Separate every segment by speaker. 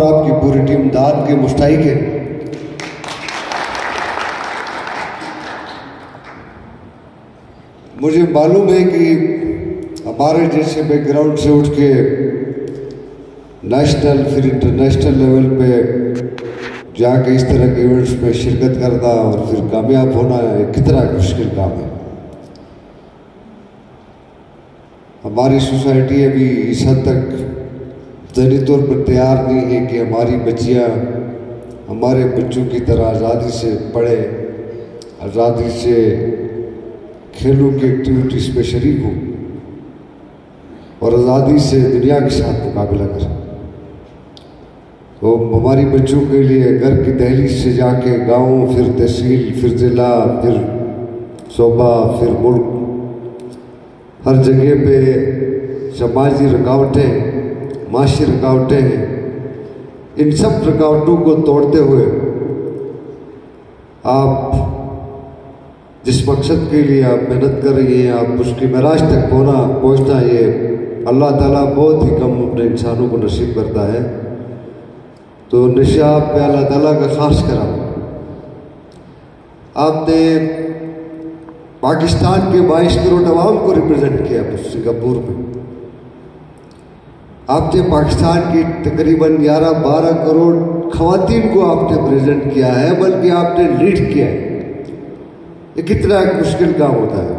Speaker 1: آپ کی پوری ٹیم داد کے مستحق ہے. مجھے معلوم ہے کہ ہمارے جیسے بیک گراؤنڈ سے اٹھ کے نیشنل پھر انٹرنیشنل لیول پہ جا کے اس طرح کے ایونٹس میں شرکت کرنا اور پھر کامیاب ہونا ایک کتنا مشکل کام ہے. ہماری سوسائٹی ابھی اس حد تک ذہنی طور پر تیار نہیں ہے کہ ہماری بچیاں ہمارے بچوں کی طرح آزادی سے پڑھے، آزادی سے کھیلوں کی ایکٹیویٹیز میں شریک ہوں اور آزادی سے دنیا کے ساتھ مقابلہ کریں. تو ہماری بچوں کے لیے گھر کی دہلیز سے جا کے گاؤں، پھر تحصیل، پھر ضلع، پھر صوبہ، پھر ملک، ہر جگہ پہ سماجی رکاوٹیں، معاشی رکاوٹیں ہیں. ان سب رکاوٹوں کو توڑتے ہوئے آپ جس مقصد کے لیے آپ محنت کر رہی ہیں، آپ اس کی معراج تک پہنچنا یہ اللہ تعالیٰ بہت ہی کم اپنے انسانوں کو نصیب کرتا ہے. تو نشہ آپ پہ اللہ تعالیٰ کا خاص کرم. آپ نے پاکستان کے 22 کروڑ عوام کو ریپرزینٹ کیا سنگاپور میں. آپ نے پاکستان کی تقریباً 11-12 کروڑ خواتین کو آپ نے پریزنٹ کیا ہے، بلکہ آپ نے لیڈ کیا ہے. یہ کتنا ایک مشکل کام ہوتا ہے.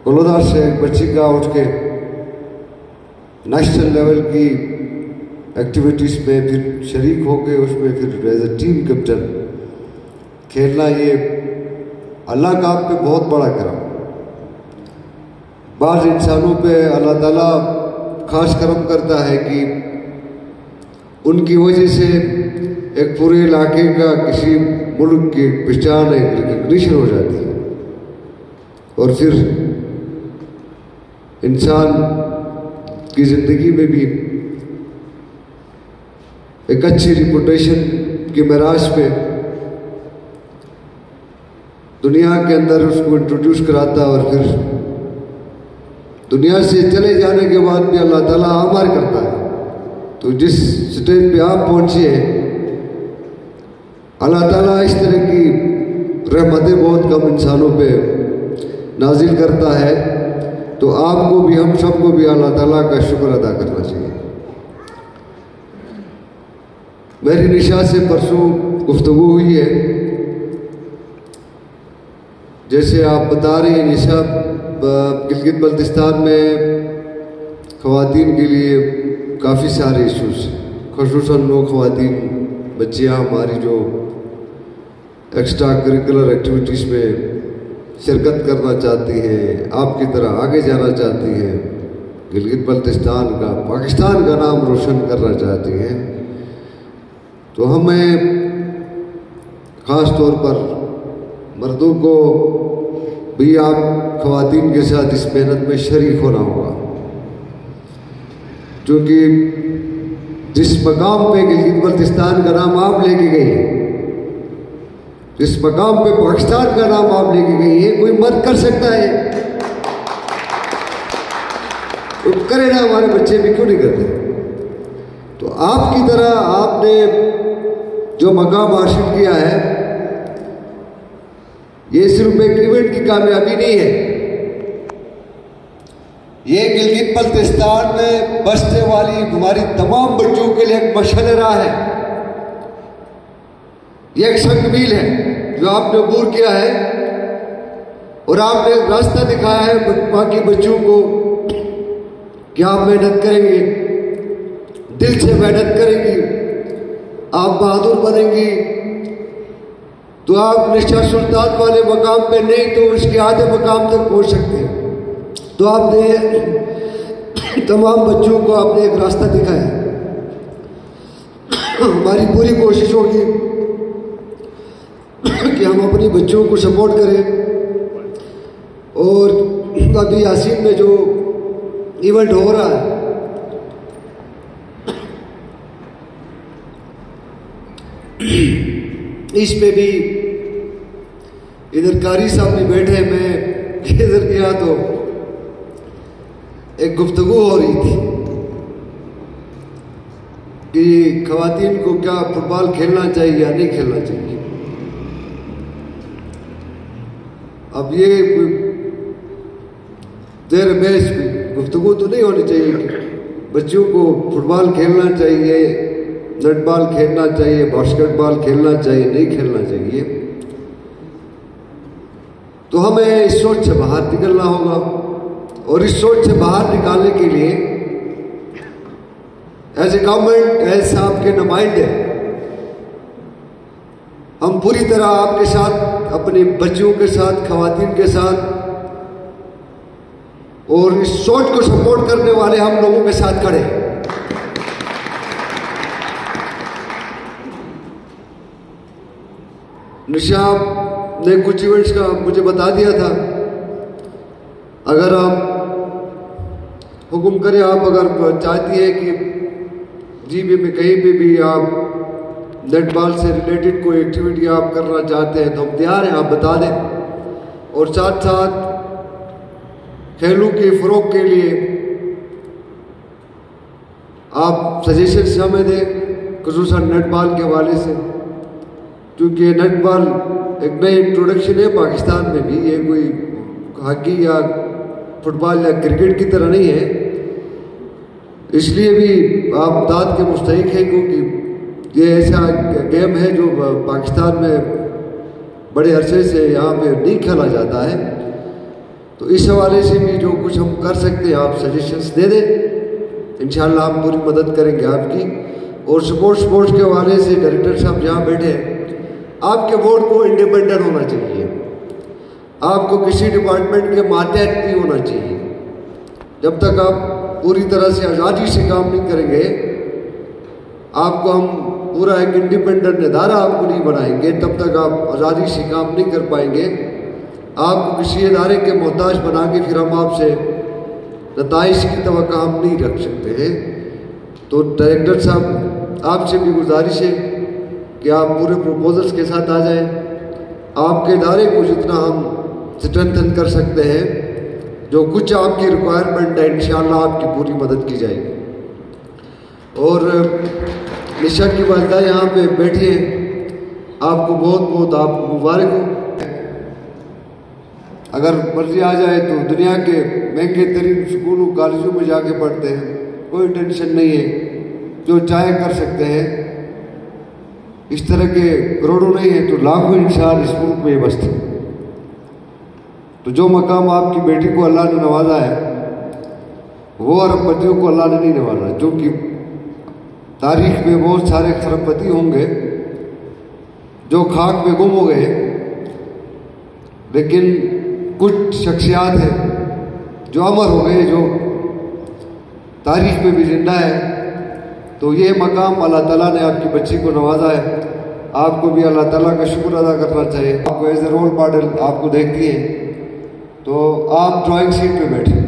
Speaker 1: کولودا سے ایک بچی کا اٹھ کے نیشنل لیول کی ایکٹیویٹیز میں پھر شریک ہو کے اس میں پھر ایز اے ٹیم کیپٹن کھیلنا، یہ اللہ کا آپ پہ بہت بڑا کرم. بعض انسانوں پہ اللہ تعالیٰ خاص کرم کرتا ہے کہ ان کی وجہ سے ایک پورے علاقے کا، کسی ملک کی پہچان، ایک ریکگنیشن ہو جاتی ہے اور پھر انسان کی زندگی میں بھی ایک اچھی ریپوٹیشن کی معراج پہ دنیا کے اندر اس کو انٹروڈیوس کراتا اور پھر دنیا سے چلے جانے کے بعد بھی اللہ تعالیٰ آمار کرتا ہے. تو جس سٹیج پہ آپ پہنچے ہیں، اللہ تعالیٰ اس طرح کی رحمتیں بہت کم انسانوں پہ نازل کرتا ہے. تو آپ کو بھی، ہم سب کو بھی اللہ تعالیٰ کا شکر ادا کرنا چاہیے. میری نشا سے پرسوں گفتگو ہوئی ہے. جیسے آپ بتا رہی ہیں نشا، گلگت بلتستان میں خواتین کے لیے کافی سارے ایشوز، خصوصاً وہ خواتین بچیاں ہماری جو ایکسٹرا کریکولر ایکٹیویٹیز میں شرکت کرنا چاہتی ہیں، آپ کی طرح آگے جانا چاہتی ہیں، گلگت بلتستان کا، پاکستان کا نام روشن کرنا چاہتی ہیں. تو ہمیں خاص طور پر مردوں کو بھی آپ خواتین کے ساتھ اس محنت میں شریک ہونا ہوگا. کیونکہ جس مقام پہ گلگت بلتستان کا نام آپ لے کے گئی ہیں، جس مقام پہ پاکستان کا نام آپ لے کے گئی ہے، کوئی مرد کر سکتا ہے؟ تو کرے نا، ہمارے بچے بھی کیوں نہیں کرتے؟ تو آپ کی طرح آپ نے جو مقام حاصل کیا ہے، یہ صرف ایک ایونٹ کی کامیابی نہیں ہے. یہ گلگت بلتستان میں بسنے والی ہماری تمام بچوں کے لیے ایک مشعل راہ ہے. یہ ایک سنگ میل ہے جو آپ نے عبور کیا ہے، اور آپ نے ایک راستہ دکھایا ہے باقی بچوں کو کہ آپ محنت کریں گے، دل سے محنت کریں گی، آپ بہادر بنیں گی تو آپ نشہ سلطان والے مقام پہ نہیں تو اس کے آدھے مقام تک پہنچ سکتے ہیں. تو آپ نے تمام بچوں کو آپ نے ایک راستہ دکھایا. ہماری پوری کوشش ہوگی کہ ہم اپنی بچوں کو سپورٹ کریں. اور ابھی یاسین میں جو ایونٹ ہو رہا ہے، اس پہ بھی ادھر قاری صاحب بھی بیٹھے، میں ادھر گیا تو ایک گفتگو ہو رہی تھی کہ خواتین کو کیا فٹ بال کھیلنا چاہیے یا نہیں کھیلنا چاہیے. اب یہ زیر بحث گفتگو تو نہیں ہونی چاہیے کہ بچیوں کو فٹ بال کھیلنا چاہیے, نیٹ بال کھیلنا چاہیے, باسکٹ بال کھیلنا چاہیے, نہیں کھیلنا چاہیے. تو ہمیں اس سوچ سے باہر نکلنا ہوگا, اور اس سوچ سے باہر نکالنے کے لیے ایز اے گورنمنٹ, ایز آپ کے نمائندے, ہم پوری طرح آپ کے ساتھ, اپنی بچیوں کے ساتھ, خواتین کے ساتھ, اور اس سوچ کو سپورٹ کرنے والے ہم لوگوں کے ساتھ کھڑے. نشا نے کچھ ایونٹس کا مجھے بتا دیا تھا. اگر آپ حکم کریں, آپ اگر چاہتی ہیں کہ جی میں کہیں پہ بھی آپ نیٹ بال سے ریلیٹڈ کوئی ایکٹیویٹی آپ کرنا چاہتے ہیں تو ہم تیار ہیں, آپ بتا دیں. اور ساتھ ساتھ کھیلوں کے فروغ کے لیے آپ سجیشنز ہمیں دیں, خصوصاً نیٹ بال کے حوالے سے, کیونکہ نیٹ بال ایک نئی انٹروڈکشن ہے پاکستان میں بھی. یہ کوئی ہاکی یا فٹ بال یا کرکٹ کی طرح نہیں ہے, اس لیے بھی آپ داد کے مستحق ہیں, کیونکہ یہ ایسا گیم ہے جو پاکستان میں بڑے عرصے سے یہاں پہ نہیں کھیلا جاتا ہے. تو اس حوالے سے بھی جو کچھ ہم کر سکتے ہیں آپ سجیشنز دے دیں, انشاءاللہ ہم پوری مدد کریں گے آپ کی. اور سپورٹس کے حوالے سے ڈائریکٹر صاحب جہاں بیٹھے ہیں, آپ کے بورڈ کو انڈیپینڈنٹ ہونا چاہیے, آپ کو کسی ڈپارٹمنٹ کے ماتحت نہیں ہونا چاہیے. جب تک آپ پوری طرح سے آزادی سے کام نہیں کریں گے, آپ کو ہم پورا ایک انڈیپینڈنٹ ادارہ آپ کو نہیں بنائیں گے, تب تک آپ آزادی سے کام نہیں کر پائیں گے. آپ کو کسی ادارے کے محتاج بنا کے پھر ہم آپ سے نتائج کی توقع ہم نہیں رکھ سکتے ہیں. تو ڈائریکٹر صاحب آپ سے بھی گزارش ہے کہ آپ پورے پروپوزلز کے ساتھ آ جائیں. آپ کے ادارے کو جتنا ہم اسٹرینتھن کر سکتے ہیں, جو کچھ آپ کی ریکوائرمنٹ ہے, انشاءاللہ آپ کی پوری مدد کی جائے گی. اور نشا کی والدہ یہاں پہ بیٹھی ہیں, آپ کو بہت بہت آپ کو مبارک ہو. اگر مرضی آ جائے تو دنیا کے مہنگے ترین اسکولوں کالجوں میں جا کے پڑھتے ہیں, کوئی ٹینشن نہیں ہے, جو چاہے کر سکتے ہیں. اس طرح کے کروڑوں نہیں ہیں تو لاکھوں انسان اس ملک میں بستے ہیں. تو جو مقام آپ کی بیٹی کو اللہ نے نوازا ہے, وہ ارب پتیوں کو اللہ نے نہیں نوازا. جو کہ تاریخ میں بہت سارے خرب پتی ہوں گے جو خاک میں گم ہو گئے, لیکن کچھ شخصیات ہیں جو امر ہو گئے, جو تاریخ میں بھی زندہ ہے. تو یہ مقام اللہ تعالیٰ نے آپ کی بچی کو نوازا ہے, آپ کو بھی اللہ تعالیٰ کا شکر ادا کرنا چاہیے. آپ کو ایز اے رول ماڈل آپ کو دیکھتی ہے. تو آپ ڈرائنگ سیٹ پہ بیٹھے,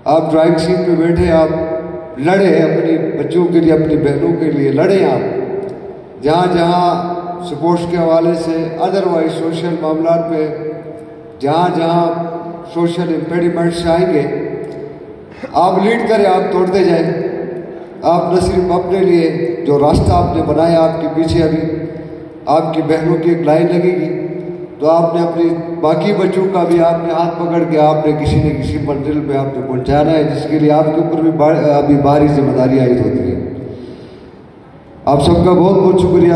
Speaker 1: آپ ڈرائنگ سیٹ پہ بیٹھے, آپ لڑیں اپنی بچوں کے لیے, اپنی بہنوں کے لیے لڑیں. آپ جہاں جہاں سپورٹس کے حوالے سے, ادروائز سوشل معاملات پہ جہاں جہاں سوشل امپیڈیمنٹس آئیں گے, آپ لیڈ کریں, آپ توڑتے جائیں. آپ نہ صرف اپنے لیے جو راستہ آپ نے بنایا, آپ کے پیچھے ابھی آپ کی بہنوں کی ایک لائن لگے گی, تو آپ نے اپنی باقی بچوں کا بھی آپ نے ہاتھ پکڑ کے آپ نے کسی نہ کسی منزل پہ آپ نے پہنچانا ہے, جس کے لیے آپ کے اوپر بھی ابھی بھاری ذمہ داری عائد ہوتی ہے. آپ سب کا بہت بہت شکریہ.